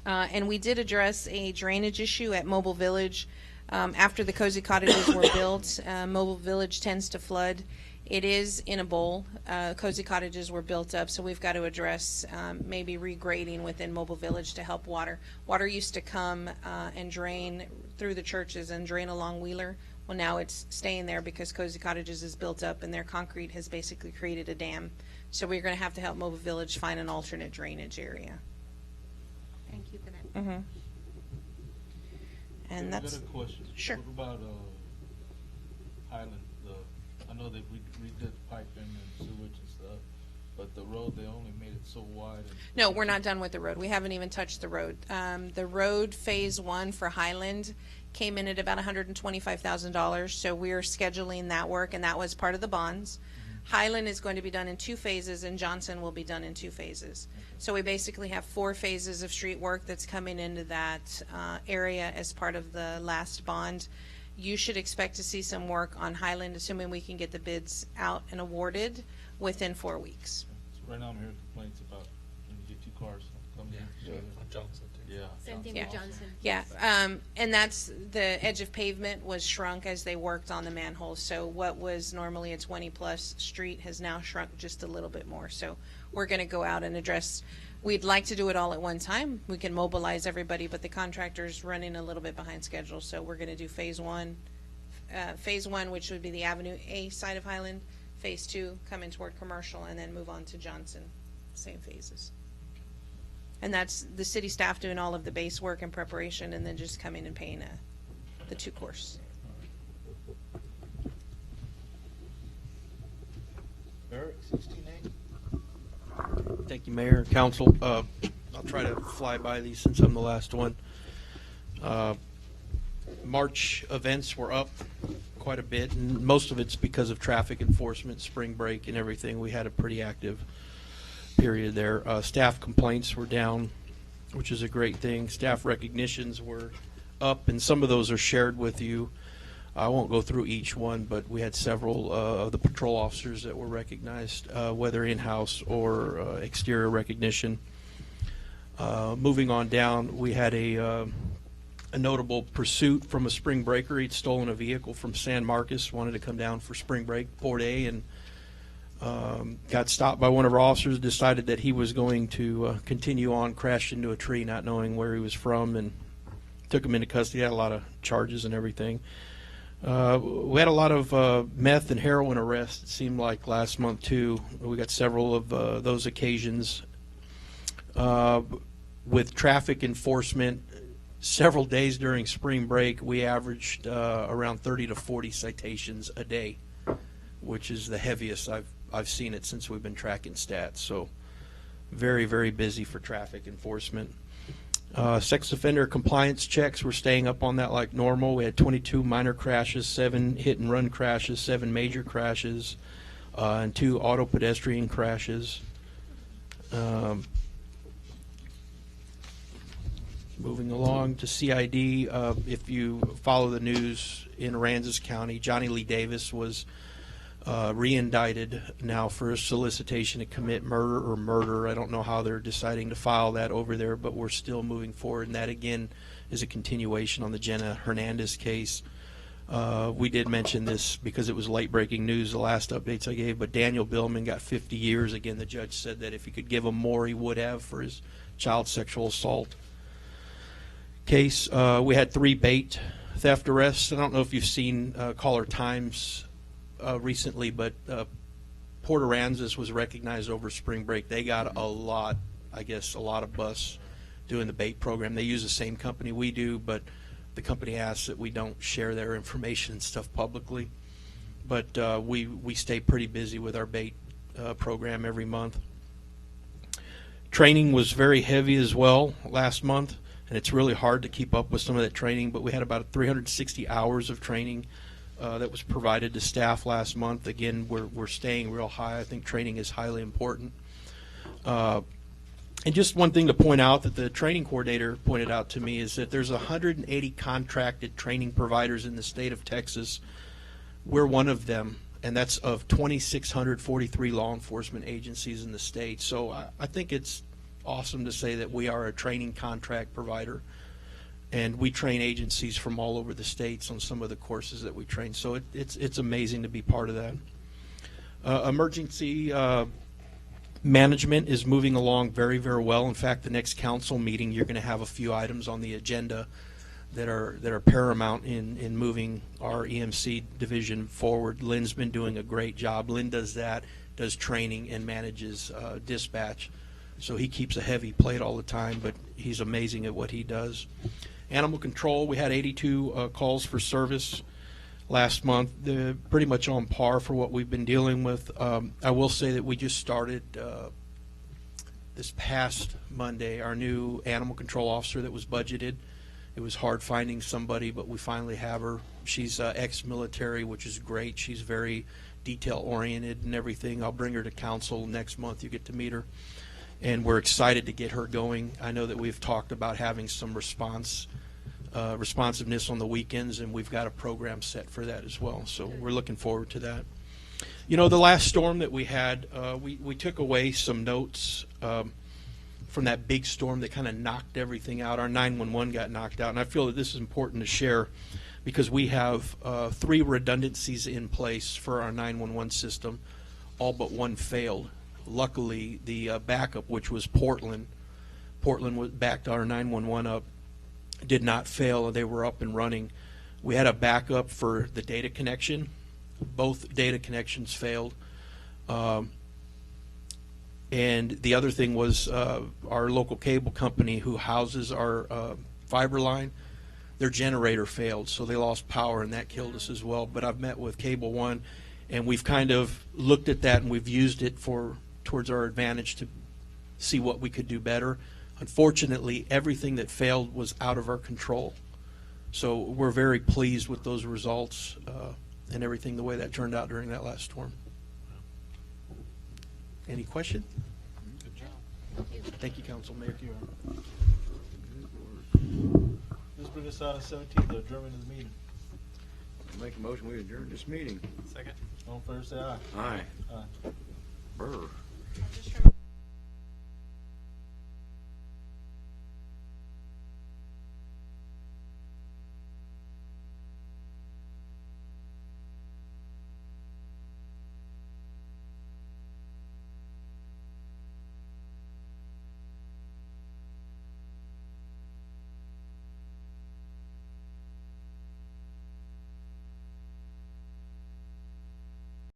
And we did address a drainage issue at Mobile Village. After the cozy cottages were built, Mobile Village tends to flood. It is in a bowl. Cozy cottages were built up, so we've got to address maybe regrading within Mobile Village to help water. Water used to come and drain through the churches and drain along Wheeler. Well, now it's staying there because Cozy Cottages is built up and their concrete has basically created a dam. So we're going to have to help Mobile Village find an alternate drainage area. Thank you for that. Mm-hmm. And I that's got a question. Sure. What about Highland? I know that we redid the piping and sewage and stuff, but the road, they only made it so wide. And No, we're not done with the road. We haven't even touched the road. The road phase 1 for Highland came in at about $125,000, so we're scheduling that work, and that was part of the bonds. Highland is going to be done in 2 phases, and Johnson will be done in 2 phases. So we basically have 4 phases of street work that's coming into that area as part of the last bond. You should expect to see some work on Highland, assuming we can get the bids out and awarded within 4 weeks. So right now I'm hearing complaints about when you get 2 cars coming in. Johnson too. Yeah. Same thing Yeah. with Johnson. Yeah, and that's, the edge of pavement was shrunk as they worked on the manholes. So what was normally a 20-plus street has now shrunk just a little bit more. So we're going to go out and address, we'd like to do it all at one time. We can mobilize everybody, but the contractor's running a little bit behind schedule. So we're going to do phase 1, which would be the Avenue A side of Highland, phase 2 coming toward commercial, and then move on to Johnson, same phases. And that's the city staff doing all of the base work and preparation, and then just coming and paying the 2 course. Eric, 16A? Thank you, Mayor and Council. I'll try to fly by these since I'm the last one. March events were up quite quite a bit, and most of it's because of traffic enforcement, spring break and everything. We had a pretty active period there. Staff complaints were down, which is a great thing. Staff recognitions were up, and some of those are shared with you. I won't go through each one, but we had several of the patrol officers that were recognized, whether in-house or exterior recognition. Moving on down, we had a notable pursuit from a spring breaker. He'd stolen a vehicle from San Marcos, wanted to come down for spring break, Port A, and got stopped by one of our officers, decided that he was going to continue on, crashed into a tree, not knowing where he was from, and took him into custody. Had a lot of charges and everything. We had a lot of meth and heroin arrests, it seemed like, last month, too. We got several of those occasions. With traffic enforcement, several days during spring break, we averaged around 30 to 40 citations a day, which is the heaviest I've seen it since we've been tracking stats. So very, very busy for traffic enforcement. Sex offender compliance checks, we're staying up on that like normal. We had 22 minor crashes, 7 hit and run crashes, 7 major crashes, and 2 auto pedestrian crashes. Moving along to CID, if you follow the news in Aransas County, Johnny Lee Davis was re-indicted now for solicitation to commit murder. I don't know how they're deciding to file that over there, but we're still moving forward, and that again is a continuation on the Jenna Hernandez case. We did mention this because it was late-breaking news, the last updates I gave, but Daniel Billman got 50 years. Again, the judge said that if he could give him more, he would have for his child sexual assault case. We had 3 bait theft arrests. I don't know if you've seen Caller Times recently, but Port Aransas was recognized over spring break. They got a lot of bus doing the bait program. They use the same company we do, but the company asks that we don't share their information and stuff publicly. But we stay pretty busy with our bait program every month. Training was very heavy as well last month, and it's really hard to keep up with some of that training, but we had about 360 hours of training that was provided to staff last month. Again, we're staying real high. I think training is highly important. And just one thing to point out that the training coordinator pointed out to me is that there's 180 contracted training providers in the state of Texas. We're one of them, and that's of 2,643 law enforcement agencies in the state. So I think it's awesome to say that we are a training contract provider, and we train agencies from all over the states on some of the courses that we train. So it's amazing to be part of that. Emergency management is moving along very, very well. In fact, the next council meeting, you're going to have a few items on the agenda that are paramount in moving our EMC division forward. Lynn's been doing a great job. Lynn does that, does training, and manages dispatch. So he keeps a heavy plate all the time, but he's amazing at what he does. Animal control, we had 82 calls for service last month. They're pretty much on par for what we've been dealing with. I will say that we just started this past Monday our new animal control officer that was budgeted. It was hard finding somebody, but we finally have her. She's ex-military, which is great. She's very detail-oriented and everything. I'll bring her to council next month. You get to meet her. And we're excited to get her going. I know that we've talked about having some responsiveness on the weekends, and we've got a program set for that as well. So we're looking forward to that. You know, the last storm that we had, we took away some notes from that big storm that kind of knocked everything out. Our 911 got knocked out, and I feel that this is important to share because we have 3 redundancies in place for our 911 system. All but one failed. Luckily, the backup, which was Portland backed our 911 up, did not fail. They were up and running. We had a backup for the data connection. Both data connections failed. And the other thing was our local cable company who houses our fiber line, their generator failed, so they lost power, and that killed us as well. But I've met with Cable One, and we've kind of looked at that, and we've used it towards our advantage to see what we could do better. Unfortunately, everything that failed was out of our control. So we're very pleased with those results. and everything, the way that turned out during that last storm. Any question? Good job. Thank you, Council Mayor. This brings us out of 17th, the adjournment of the meeting. Make a motion, we adjourn this meeting. Second. All in favor, say aye. Aye. Aye. Brr.